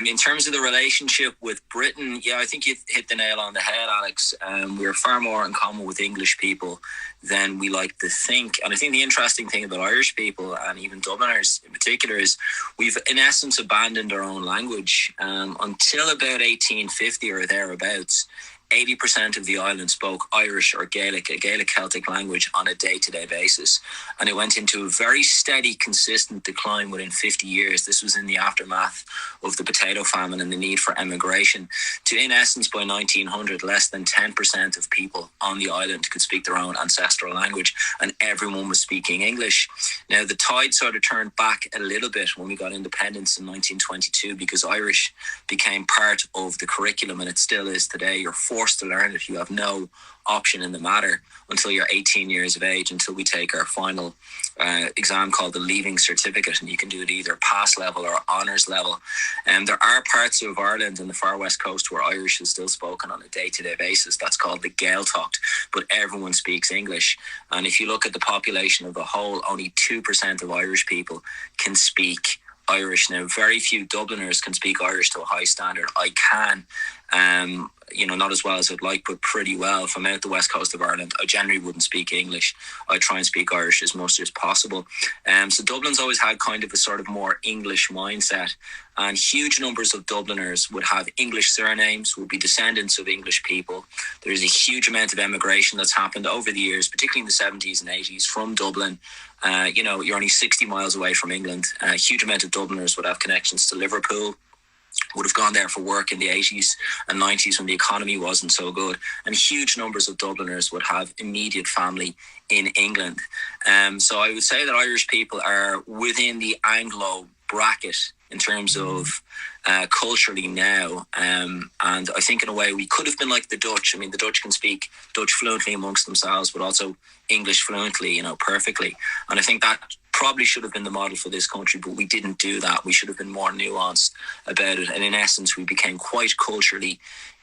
In terms of the relationship with Britain, yeah, I think you hit the nail on the head, Alex. We're far more in common with English people than we like to think. And I think the interesting thing about Irish people, and even Dubliners in particular, is we've in essence abandoned our own language. Until about 1850 or thereabouts, 80% of the island spoke Irish or Gaelic, a Gaelic Celtic language, on a day-to-day basis. And it went into a very steady, consistent decline within 50 years. This was in the aftermath of the potato famine and the need for emigration. To, in essence, by 1900, less than 10% of people on the island could speak their own ancestral language, and everyone was speaking English. Now, the tide sort of turned back a little bit when we got independence in 1922, because Irish became part of the curriculum, and it still is today. You're forced to learn it. You have no option in the matter until you're 18 years of age, until we take our final exam called the Leaving Certificate, and you can do it either pass level or honours level. And there are parts of Ireland and the far west coast where Irish is still spoken on a day-to-day basis. That's called the Gaeltacht, but everyone speaks English. And if you look at the population of the whole, only 2% of Irish people can speak Irish. Now, very few Dubliners can speak Irish to a high standard. I can. Not as well as I'd like, but pretty well. If I'm out the west coast of Ireland, I generally wouldn't speak English. I try and speak Irish as much as possible. So Dublin's always had kind of a sort of more English mindset, and huge numbers of Dubliners would have English surnames, would be descendants of English people. There's a huge amount of emigration that's happened over the years, particularly in the 70s and 80s from Dublin. You're only 60 miles away from England. A huge amount of Dubliners would have connections to Liverpool, would have gone there for work in the 80s and 90s when the economy wasn't so good. And huge numbers of Dubliners would have immediate family in England. So I would say that Irish people are within the Anglo bracket in terms of culturally now. And I think in a way we could have been like the Dutch. I mean, the Dutch can speak Dutch fluently amongst themselves, but also English fluently, perfectly. And I think that probably should have been the model for this country, but we didn't do that. We should have been more nuanced about it. And in essence, we became quite culturally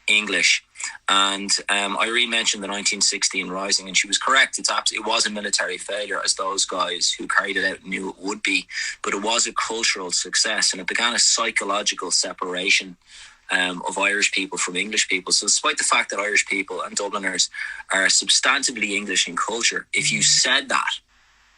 English. And Irene mentioned the 1916 Rising, and she was correct. It was a military failure, as those guys who carried it out knew it would be, but it was a cultural success, and it began a psychological separation of Irish people from English people. So despite the fact that Irish people and Dubliners are substantively English in culture, if you said that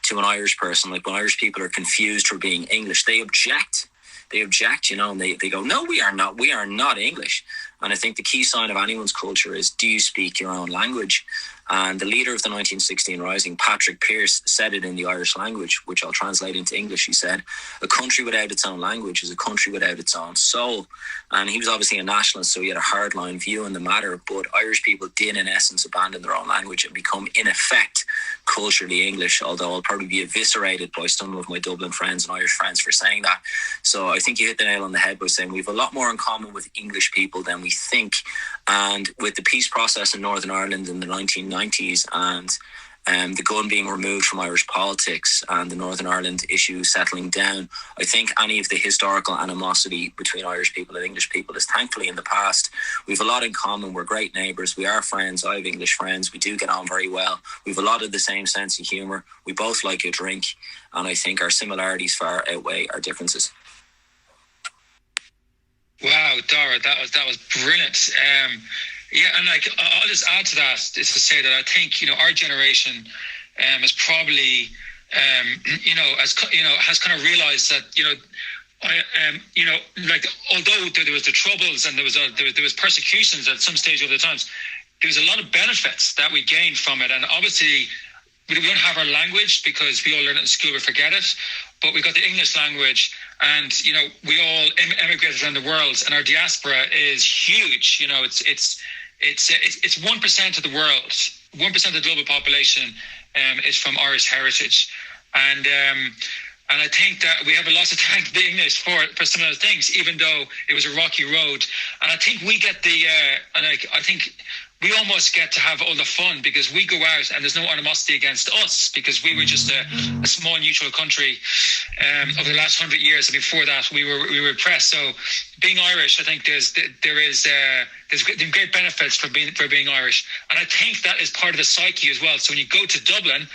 to an Irish person, like when Irish people are confused for being English, they object, and they go, no, we are not English. And I think the key sign of anyone's culture is, do you speak your own language? And the leader of the 1916 Rising, Patrick Pearse, said it in the Irish language, which I'll translate into English. He said, a country without its own language is a country without its own soul. And he was obviously a nationalist, so he had a hardline view on the matter. But Irish people did, in essence, abandon their own language and become, in effect, culturally English, although I'll probably be eviscerated by some of my Dublin friends and Irish friends for saying that. So I think you hit the nail on the head by saying we have a lot more in common with English people than we think. And with the peace process in Northern Ireland in the 1990s and the gun being removed from Irish politics and the Northern Ireland issue settling down, I think any of the historical animosity between Irish people and English people is thankfully in the past. We have a lot in common. We're great neighbours. We are friends. I have English friends. We do get on very well. We have a lot of the same sense of humour. We both like a drink. And I think our similarities far outweigh our differences.
Wow, Dara, that was brilliant. And I'll just add to that is to say that I think our generation is probably has kind of realised that although there was the troubles and there was persecutions at some stage over the times, there was a lot of benefits that we gained from it, and obviously we don't have our language because we all learn it in school, we forget it. But we got the English language, and we all emigrated around the world, and our diaspora is huge. It's 1% of the world. 1% of the global population is from Irish heritage, and I think that we have a lot to thank the English for some of those things, even though it was a rocky road. And I think we get I think we almost get to have all the fun because we go out and there's no animosity against us because we were just a small neutral country over the last 100 years. And before that, we were oppressed. So being Irish, I think there's great benefits for being Irish. And I think that is part of the psyche as well. So when you go to Dublin,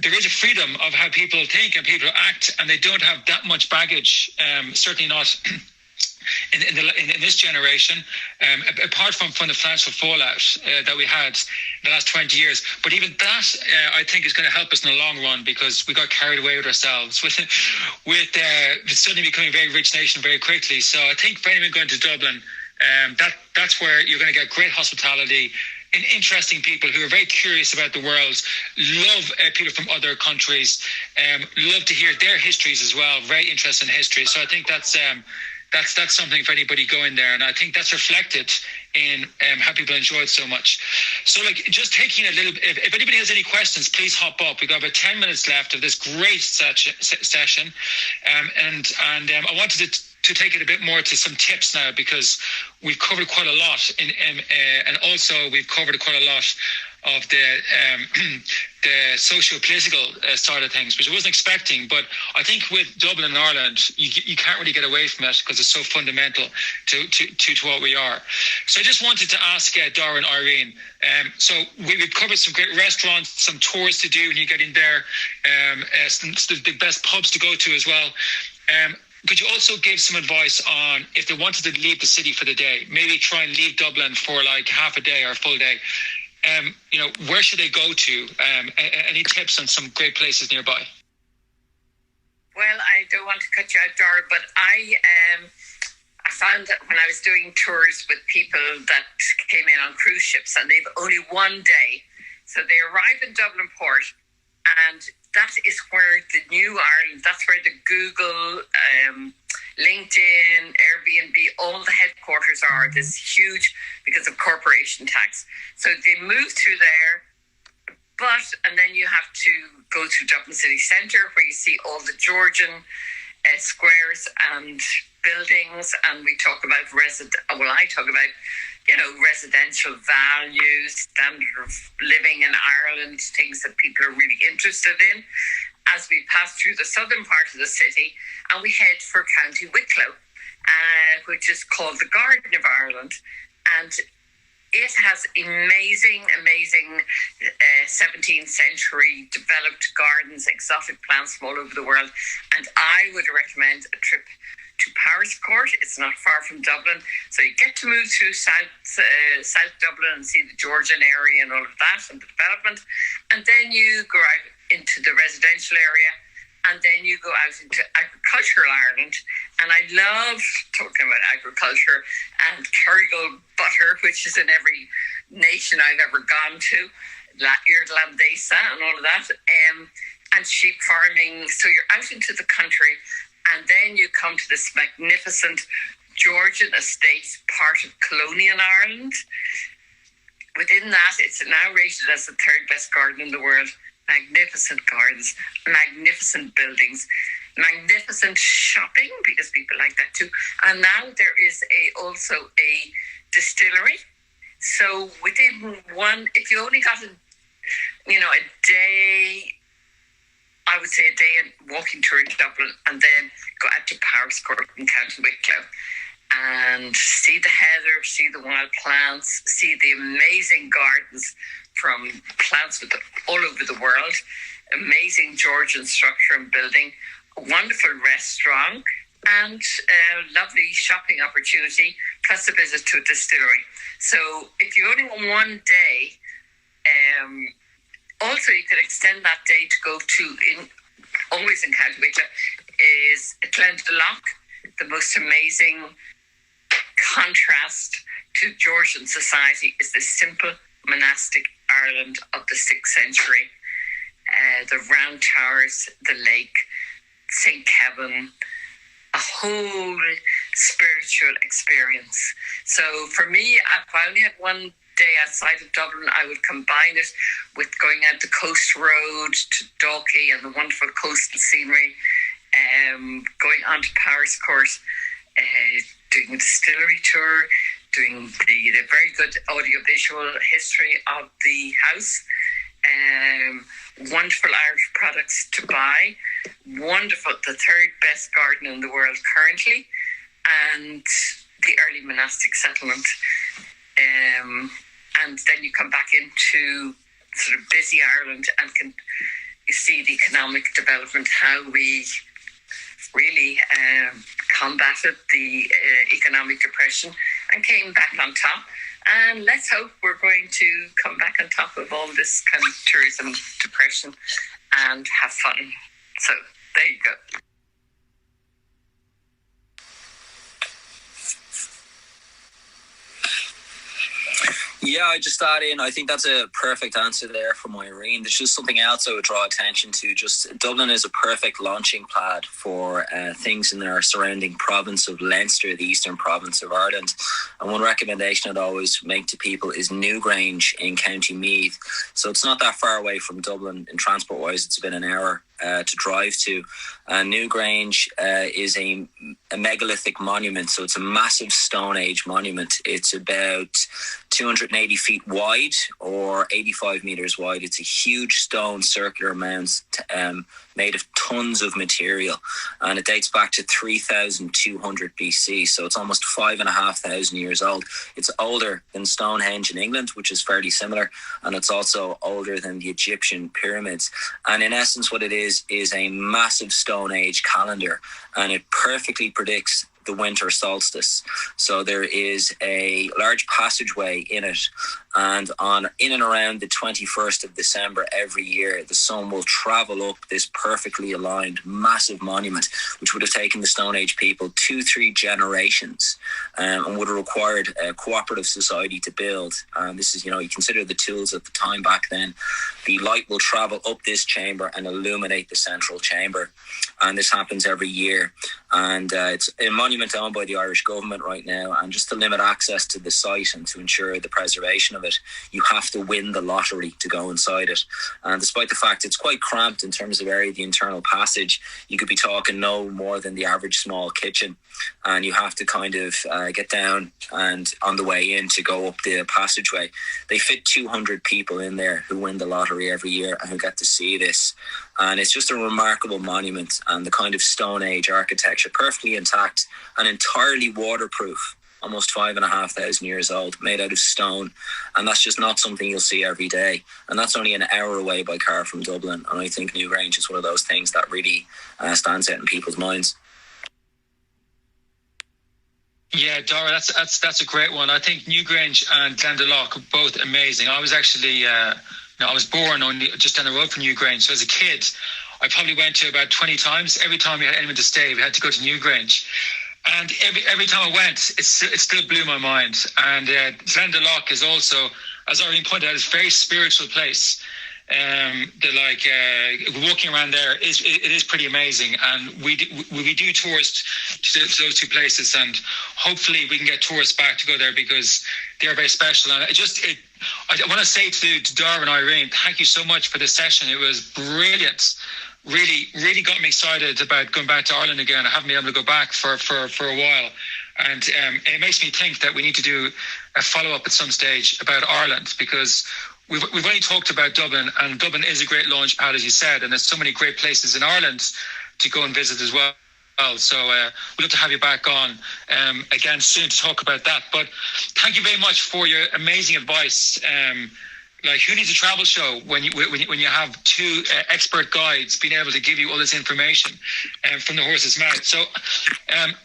there is a freedom of how people think and people act, and they don't have that much baggage. Certainly not in this generation, apart from the financial fallout that we had in the last 20 years. But even that, I think, is going to help us in the long run because we got carried away with ourselves with suddenly becoming a very rich nation very quickly. So I think for anyone going to Dublin, that's where you're going to get great hospitality and interesting people who are very curious about the world, love people from other countries, love to hear their histories as well, very interested in history. So I think that's something for anybody going there, and I think that's reflected in how people enjoy it so much. So, just taking a little. If anybody has any questions, please hop up. We've got about 10 minutes left of this great session, and I wanted to take it a bit more to some tips now because we've covered quite a lot, and also we've covered quite a lot of the socio-political side of things, which I wasn't expecting. But I think with Dublin and Ireland, you can't really get away from it because it's so fundamental to what we are. So I just wanted to ask Dara and Irene. So we've covered some great restaurants, some tours to do when you get in there, the best pubs to go to as well. could you also give some advice on if they wanted to leave the city for the day, maybe try and leave Dublin for like half a day or a full day? Where should they go to? Any tips on some great places nearby?
Well, I don't want to cut you out, Dara, but I found that when I was doing tours with people that came in on cruise ships and they've only one day, so they arrive in Dublin Port, and that is where the new Ireland, that's where the Google, LinkedIn, Airbnb, all the headquarters are. This huge, because of corporation tax. So they move through there, and then you have to go to Dublin City Centre, where you see all the Georgian squares and buildings, and we talk about I talk about residential values, standard of living in Ireland, things that people are really interested in, as we pass through the southern part of the city, and we head for County Wicklow, which is called the Garden of Ireland, and it has amazing 17th century developed gardens, exotic plants from all over the world. And I would recommend a trip to Paris Court. It's not far from Dublin. So you get to move through South Dublin and see the Georgian area and all of that and the development. And then you go out into the residential area, and then you go out into agricultural Ireland. And I love talking about agriculture and Kerrygold butter, which is in every nation I've ever gone to, Irlandesa and all of that, and sheep farming. So you're out into the country, and then you come to this magnificent Georgian estate, part of colonial Ireland. Within that, it's now rated as the third best garden in the world. Magnificent gardens, magnificent buildings, magnificent shopping, because people like that too. And now there is also a distillery. So within if you only got a day, I would say a day and walking tour in Dublin, and then go out to Paris Court in County Wicklow and see the heather, see the wild plants, see the amazing gardens from plants all over the world, amazing Georgian structure and building, a wonderful restaurant, and a lovely shopping opportunity, plus a visit to a distillery. So if you only want one day, also you could extend that day to go to, always in County Wicklow, is Glendalough, the most amazing contrast to Georgian society is the simple monastic Ireland of the 6th century. The round towers, the lake, St. Kevin, a whole spiritual experience. So for me, if I only had one day outside of Dublin, I would combine it with going out the coast road to Dalkey and the wonderful coastal scenery, going on to Paris Court, doing a distillery tour, doing the very good audiovisual history of the house, wonderful Irish products to buy, wonderful, the third best garden in the world currently, and the early monastic settlement. And then you come back into sort of busy Ireland and can see the economic development, how we really combated the economic depression and came back on top. And let's hope we're going to come back on top of all this kind of tourism depression and have fun. So there you go.
Yeah, I just thought I think that's a perfect answer there from Irene. There's just something else I would draw attention to. Just Dublin is a perfect launching pad for things in our surrounding province of Leinster, the eastern province of Ireland. And one recommendation I'd always make to people is Newgrange in County Meath. So it's not that far away from Dublin, and transport-wise it's about an hour to drive to. Newgrange is a megalithic monument, so it's a massive Stone Age monument. It's about 280 feet wide or 85 metres wide. It's a huge stone circular mound made of tons of material, and it dates back to 3,200 BC, so it's almost 5,500 years old. It's older than Stonehenge in England, which is fairly similar, and it's also older than the Egyptian pyramids. And in essence, what it is a massive Stone Age calendar, and it perfectly predicts the winter solstice. So there is a large passageway in it, and in and around the 21st of December every year, the sun will travel up this perfectly aligned massive monument, which would have taken the Stone Age people 2-3 generations, and would have required a cooperative society to build. And this is, you consider the tools at the time back then. The light will travel up this chamber and illuminate the central chamber, and this happens every year. And it's a monument owned by the Irish government right now, and just to limit access to the site and to ensure the preservation of it, you have to win the lottery to go inside it. And despite the fact it's quite cramped in terms of area, the internal passage, you could be talking no more than the average small kitchen, and you have to kind of get down and on the way in to go up the passageway. They fit 200 people in there who win the lottery every year and who get to see this. And it's just a remarkable monument, and the kind of Stone Age architecture, perfectly intact and entirely waterproof, almost 5,500 years old, made out of stone. And that's just not something you'll see every day. And that's only an hour away by car from Dublin. And I think Newgrange is one of those things that really stands out in people's minds.
Yeah, Dara, that's a great one. I think Newgrange and Glendalough are both amazing. I was actually, I was born just down the road from Newgrange. So as a kid, I probably went to about 20 times. Every time we had anyone to stay, we had to go to Newgrange. And every time I went, it still blew my mind. And Glendalough is also, as I already pointed out, it's a very spiritual place. Walking around there it is pretty amazing, and we do tours to those two places, and hopefully we can get tourists back to go there because they are very special. And I want to say to Dara and Irene, thank you so much for this session. It was brilliant. Really got me excited about going back to Ireland again. I haven't been able to go back for a while, and it makes me think that we need to do a follow-up at some stage about Ireland, because we've only talked about Dublin, and Dublin is a great launch pad, as you said, and there's so many great places in Ireland to go and visit as well. So we'd love to have you back on again soon to talk about that. But thank you very much for your amazing advice. Who needs a travel show when you have two expert guides being able to give you all this information from the horse's mouth? So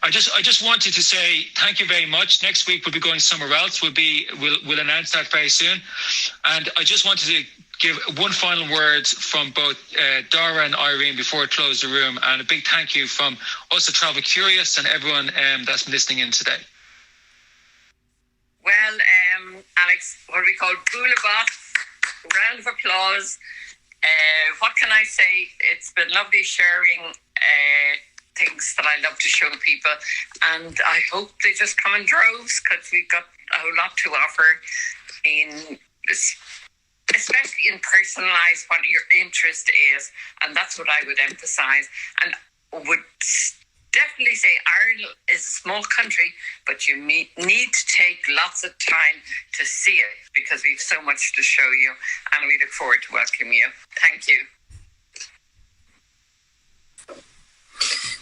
I just wanted to say thank you very much. Next week we'll be going somewhere else. We'll announce that very soon. And I just wanted to give one final word from both Dara and Irene before I close the room, and a big thank you from us at Travel Curious and everyone that's been listening in today.
Well, Alex, what we call boulabot, round of applause. What can I say? It's been lovely sharing things that I love to show people, and I hope they just come in droves, because we've got a whole lot to offer, especially in personalised what your interest is, and that's what I would emphasise, and would definitely say Ireland is a small country, but you need to take lots of time to see it, because we have so much to show you, and we look forward to welcoming you. Thank you.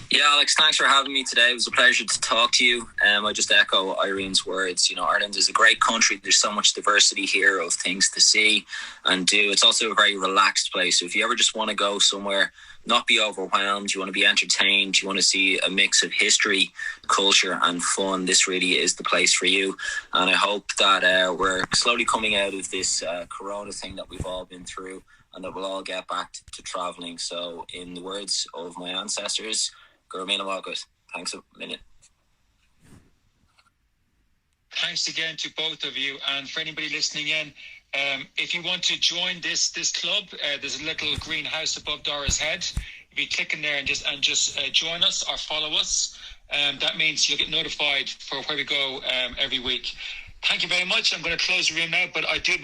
Yeah, Alex, thanks for having me today. It was a pleasure to talk to you. I just echo Irene's words. Ireland is a great country. There's so much diversity here of things to see and do. It's also a very relaxed place. So if you ever just want to go somewhere, not be overwhelmed, you want to be entertained, you want to see a mix of history, culture and fun, this really is the place for you. And I hope that we're slowly coming out of this corona thing that we've all been through, and that we'll all get back to travelling. So in the words of my ancestors, Gurmina Wagut, thanks a minute.
Thanks again to both of you, and for anybody listening in, if you want to join this club, there's a little green house above Dara's head. If you click in there and just join us or follow us, that means you'll get notified for where we go every week. Thank you very much. I'm going to close the room now, but I do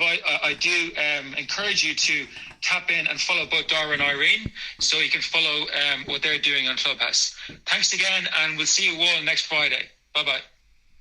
encourage you to tap in and follow both Dara and Irene, so you can follow what they're doing on Clubhouse. Thanks again, and we'll see you all next Friday. Bye-bye.